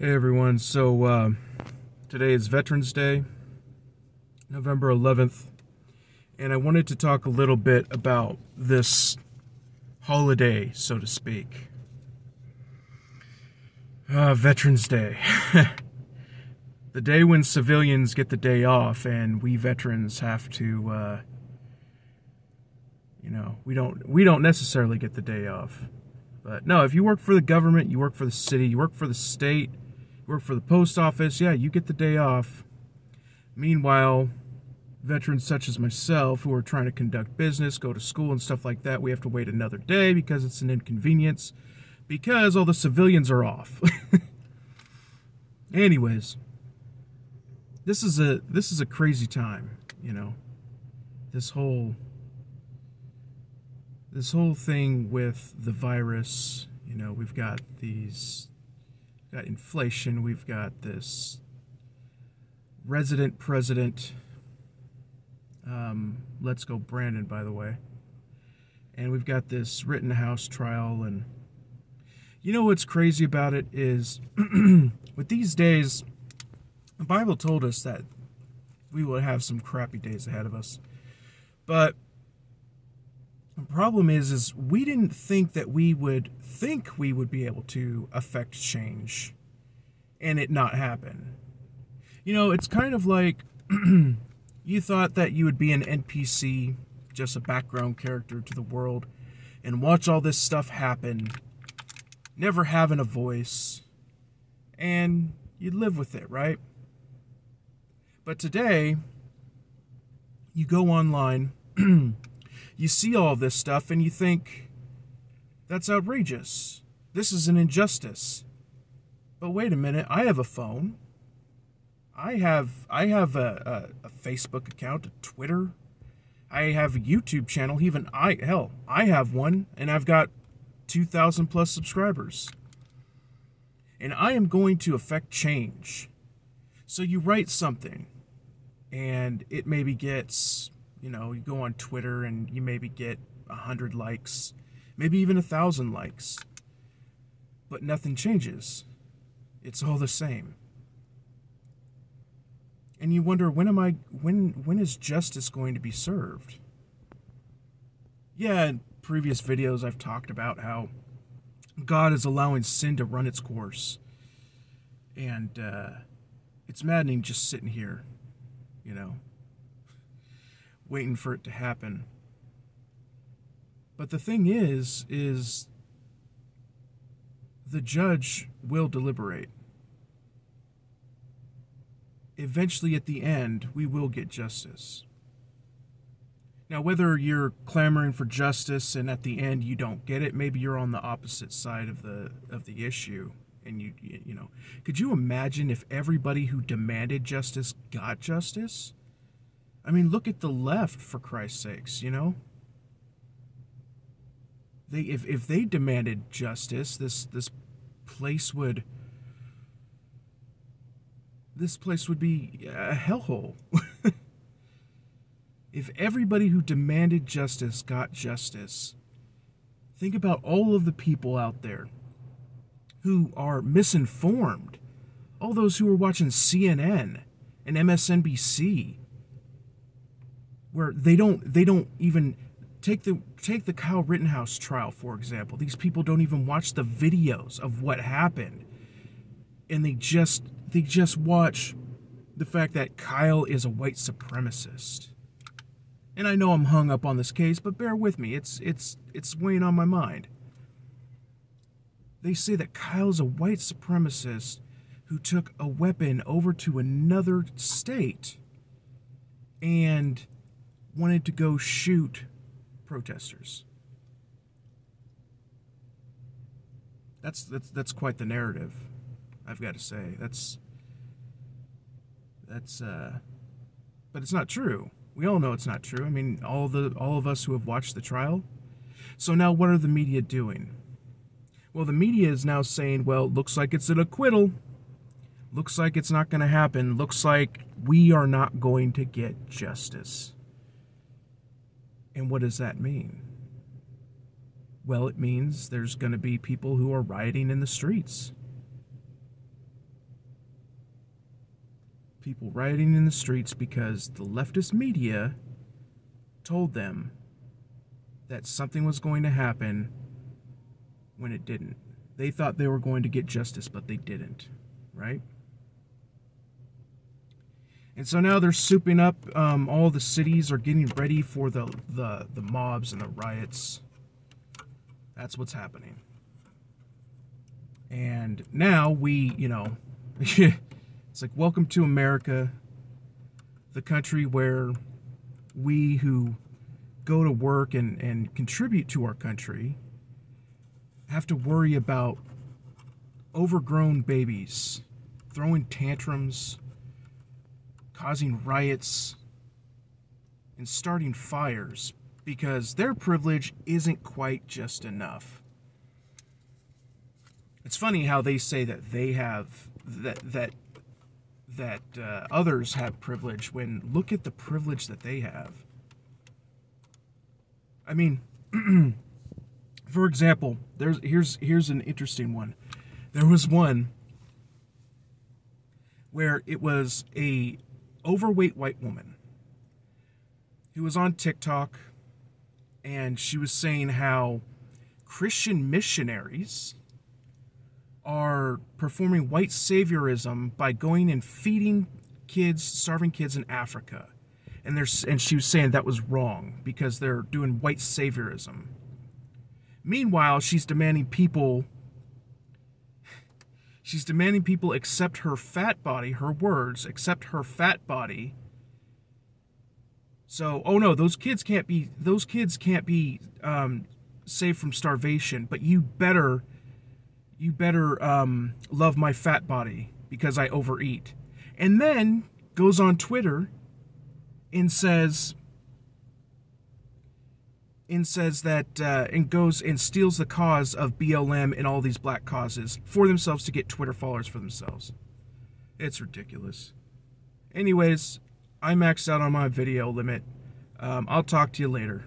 Hey everyone, so today is Veterans Day, November 11th, and I wanted to talk a little bit about this holiday, so to speak. Veterans Day. The day when civilians get the day off and we veterans have to, we don't necessarily get the day off. But no, if you work for the government, you work for the city, you work for the state, work for the post office, yeah, you get the day off. Meanwhile, veterans such as myself who are trying to conduct business, go to school and stuff like that, we have to wait another day because it's an inconvenience, because all the civilians are off. Anyways, this is a crazy time, This whole thing with the virus, we've got inflation, we've got this resident president, let's go Brandon, by the way, and we've got this Rittenhouse trial, and what's crazy about it is, with these days, the Bible told us that we will have some crappy days ahead of us, but the problem is we didn't think that we would be able to affect change and it not happen. It's kind of like you thought that you would be an NPC, just a background character to the world, and watch all this stuff happen, never having a voice, and you'd live with it, right? But today, you go online, you see all this stuff, and you think, that's outrageous. This is an injustice. But wait a minute, I have a phone. I have a Facebook account, a Twitter. I have a YouTube channel. I have one, and I've got 2,000 plus subscribers. And I am going to affect change. So you write something, and it maybe gets, you go on Twitter, and you maybe get 100 likes, maybe even 1,000 likes. But nothing changes. It's all the same. And you wonder, when is justice going to be served? Yeah, in previous videos I've talked about how God is allowing sin to run its course. And it's maddening just sitting here, waiting for it to happen. But the thing is the judge will deliberate. Eventually, at the end, we will get justice. Now, whether you're clamoring for justice and at the end you don't get it, maybe you're on the opposite side of the issue, and you could you imagine if everybody who demanded justice got justice? I mean, look at the left, for Christ's sakes, If they demanded justice, this place would be a hellhole. If everybody who demanded justice got justice, think about all of the people out there who are misinformed, all those who are watching CNN and MSNBC, where they don't even take the Kyle Rittenhouse trial, for example. These people don't even watch the videos of what happened, and they just watch the fact that Kyle is a white supremacist. And I know I'm hung up on this case, but bear with me. It's weighing on my mind. They say that Kyle's a white supremacist who took a weapon over to another state and wanted to go shoot protesters. That's quite the narrative, I've got to say. But it's not true. We all know it's not true. I mean, all of us who have watched the trial. So now what are the media doing? Well, the media is now saying, well, looks like it's an acquittal. Looks like it's not going to happen. Looks like we are not going to get justice. And what does that mean? Well, it means there's going to be people who are rioting in the streets. People rioting in the streets because the leftist media told them that something was going to happen when it didn't. They thought they were going to get justice, but they didn't, right? And so now they're souping up. All the cities are getting ready for the mobs and the riots. That's what's happening. And now we, it's like, welcome to America, the country where we who go to work and contribute to our country have to worry about overgrown babies throwing tantrums, causing riots, and starting fires because their privilege isn't quite just enough. It's funny how they say that they have that others have privilege when look at the privilege that they have. I mean, for example, here's an interesting one. There was one where it was a overweight white woman who was on TikTok, and she was saying how Christian missionaries are performing white saviorism by going and feeding kids, starving kids in Africa. And she was saying that was wrong because they're doing white saviorism. Meanwhile, she's demanding people accept her fat body, her words, accept her fat body. So, oh no, those kids can't be saved from starvation, but you better love my fat body because I overeat. And then goes on Twitter and says that and goes and steals the cause of BLM and all these black causes for themselves to get Twitter followers for themselves. It's ridiculous. Anyways, I maxed out on my video limit. I'll talk to you later.